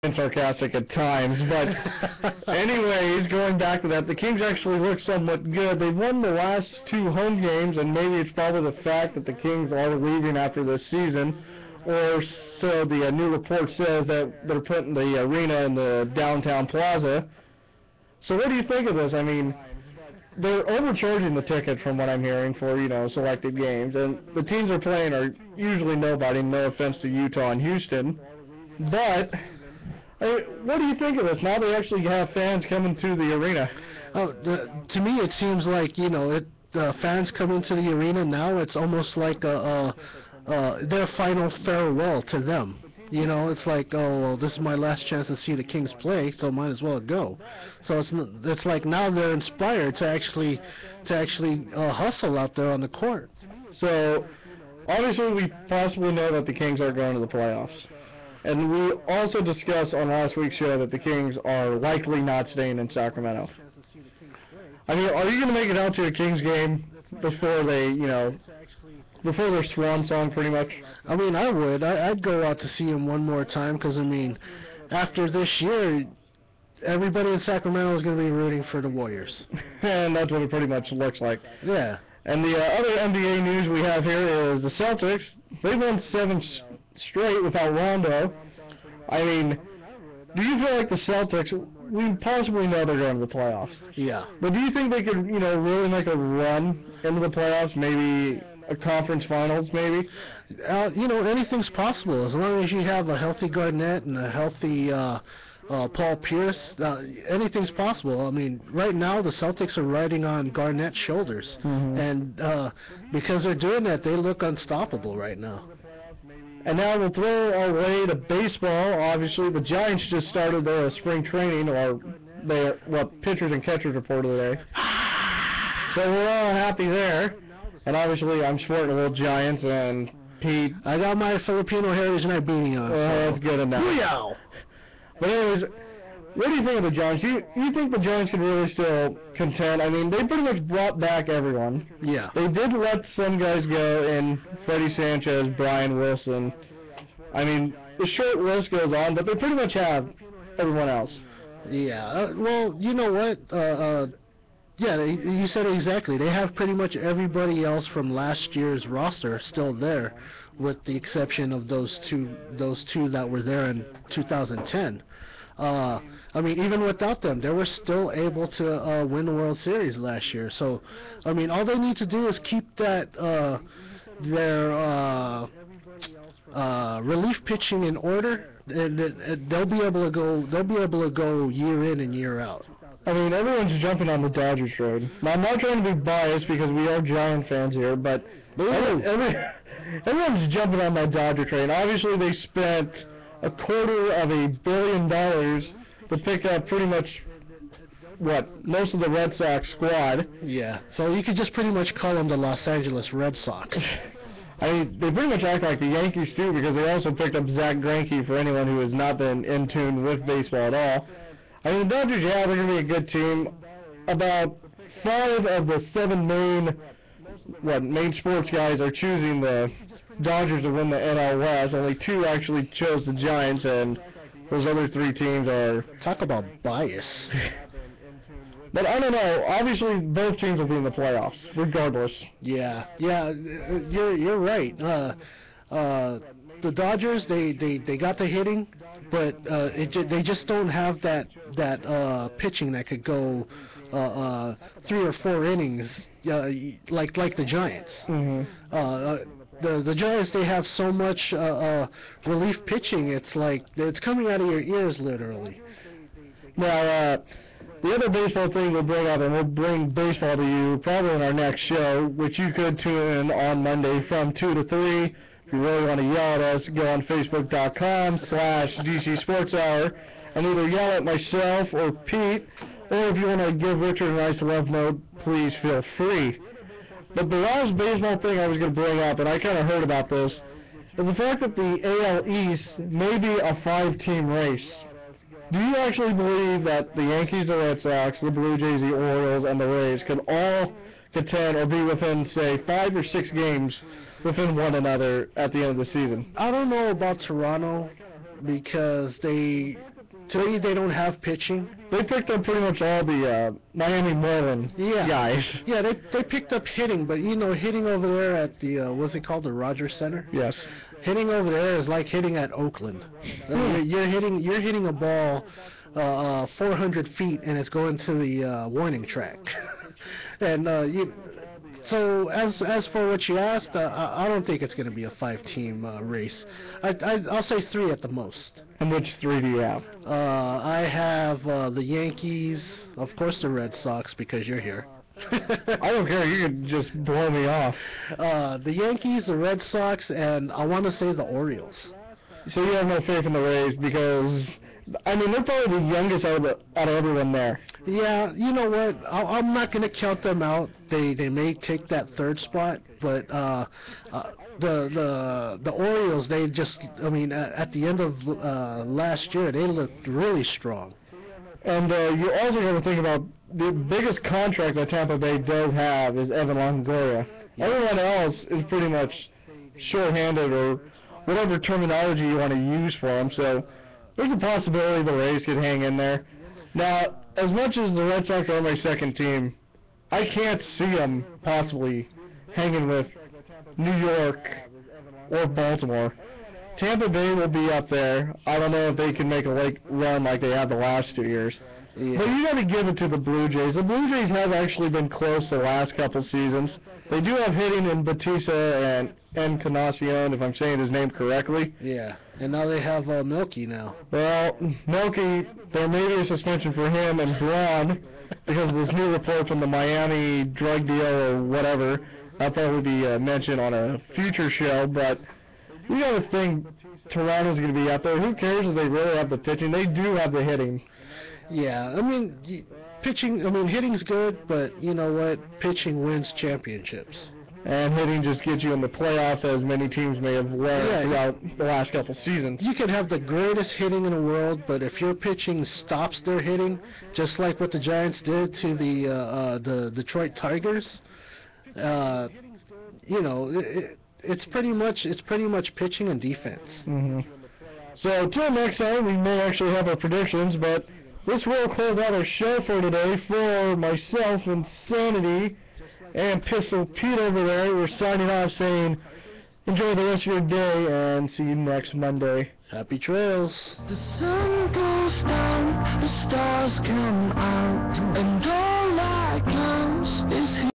and sarcastic at times, but anyways, going back to that, the Kings actually look somewhat good. They've won the last 2 home games, and maybe it's probably the fact that the Kings are leaving after this season, or so the new report says that they're putting the arena in the downtown plaza. So what do you think of this? I mean, they're overcharging the ticket from what I'm hearing for, selected games, and the teams they're playing are usually nobody, no offense to Utah and Houston, but what do you think of this? Now they actually have fans coming to the arena. To me, it seems like, fans coming to the arena now, it's almost like their final farewell to them. It's like, oh, well, this is my last chance to see the Kings play, so might as well go. So it's like now they're inspired to actually hustle out there on the court. So obviously we possibly know that the Kings are going to the playoffs. And we also discussed on last week's show that the Kings are likely not staying in Sacramento. I mean, are you going to make it out to a Kings game before they, before their swan song pretty much? I mean, I would. I'd go out to see him one more time because, I mean, after this year, everybody in Sacramento is going to be rooting for the Warriors. And that's what it pretty much looks like. Yeah. And the other NBA news we have here is the Celtics. They've won 7 straight without Rondo. I mean, do you feel like the Celtics, we possibly know they're going to the playoffs. Yeah. But do you think they could, really make a run into the playoffs, maybe a conference finals, maybe? Anything's possible as long as you have a healthy Garnett and a healthy Paul Pierce. Anything's possible. I mean, right now the Celtics are riding on Garnett's shoulders, and because they're doing that, they look unstoppable right now. And now we'll throw our way to baseball. Obviously, the Giants just started their spring training, or pitchers and catchers reported today. So we're all happy there. And obviously, I'm sporting a little Giants, and Pete, I got my Filipino heritage and I'm beating on it. Well, that's good enough. Booyah! But anyways, what do you think of the Giants? You think the Giants can really still contend? I mean, they pretty much brought back everyone. Yeah. They did let some guys go in Freddie Sanchez, Brian Wilson. I mean, the short list goes on, but they pretty much have everyone else. Yeah. Well, you know what? Yeah, you said it exactly. They have pretty much everybody else from last year's roster still there, with the exception of those two that were there in 2010. I mean, even without them, they were still able to win the World Series last year. So, I mean, all they need to do is keep that their relief pitching in order, and they'll be able to go. They'll be able to go year in and year out. I mean, everyone's jumping on the Dodgers trade. Now, I'm not trying to be biased because we are Giant fans here, but everyone's jumping on that Dodger trade. Obviously, they spent $250 million to pick up pretty much, most of the Red Sox squad. Yeah, so you could just pretty much call them the Los Angeles Red Sox. I mean, they pretty much act like the Yankees, too, because they also picked up Zach Greinke for anyone who has not been in tune with baseball at all. I mean, the Dodgers, yeah, they're going to be a good team. About 5 of the 7 main sports guys are choosing the Dodgers to win the NL West. Only 2 actually chose the Giants, and those other 3 teams are... Talk about bias. But I don't know. Obviously, both teams will be in the playoffs, regardless. Yeah, you're right. The Dodgers, they got the hitting, but they just don't have that pitching that could go 3 or 4 innings like the Giants. The Giants, they have so much relief pitching. It's like it's coming out of your ears, literally. Now, the other baseball thing we'll bring up, and we'll bring baseball to you probably in our next show, which you could tune in on Monday from 2 to 3. If you really want to yell at us, go on Facebook.com/DC Sports Hour and either yell at myself or Pete, or if you want to give Richard a nice love note, please feel free. But the last baseball thing I was going to bring up, and I kind of heard about this, is the fact that the AL East may be a 5-team race. Do you actually believe that the Yankees, the Red Sox, the Blue Jays, the Orioles, and the Rays could all contend or be within, say, 5 or 6 games within one another at the end of the season? I don't know about Toronto. because to me they don't have pitching. They picked up pretty much all the Miami Marlin guys. Yeah, they picked up hitting, but hitting over there at the what's it called, the Rogers Center? Yes. Hitting over there is like hitting at Oakland. You're hitting a ball 400 feet and it's going to the warning track. And so as for what you asked, I don't think it's going to be a 5-team race. I'll say 3 at the most. And which 3 do you have? I have the Yankees, of course the Red Sox because you're here. I don't care. You can just blow me off. The Yankees, the Red Sox, and I want to say the Orioles. So you have no faith in the Rays because, I mean, they're probably the youngest out of everyone there. Yeah, you know what? I'm not going to count them out. They may take that 3rd spot, but the Orioles, they just, I mean, at the end of last year, they looked really strong. And you also got to think about the biggest contract that Tampa Bay does have is Evan Longoria. Yeah. Everyone else is pretty much short-handed or whatever terminology you want to use for them. So there's a possibility the Rays could hang in there. Now, as much as the Red Sox are my second team, I can't see them possibly hanging with New York or Baltimore. Tampa Bay will be up there. I don't know if they can make a run like they have the last 2 years. Yeah. But you got to give it to the Blue Jays. The Blue Jays have actually been close the last couple seasons. They do have hitting in Batista and Encarnacion, if I'm saying his name correctly. Yeah, and now they have Milky now. Well, Milky, there may be a suspension for him and Braun because of this new report from the Miami drug deal or whatever. That'll probably be mentioned on a future show, but you got to think Toronto's going to be up there. Who cares if they really have the pitching? They do have the hitting. Yeah, I mean, hitting's good, but you know what? Pitching wins championships. And hitting just gets you in the playoffs, as many teams may have won throughout the last couple seasons. You can have the greatest hitting in the world, but if your pitching stops their hitting, just like what the Giants did to the Detroit Tigers, it's pretty much pitching and defense. Mm-hmm. So till next time, we may actually have our predictions, but this will close out our show for today. For myself, Insanity, and Pistol Pete over there, we're signing off saying enjoy the rest of your day and see you next Monday. Happy trails. The sun goes down, the stars come out, and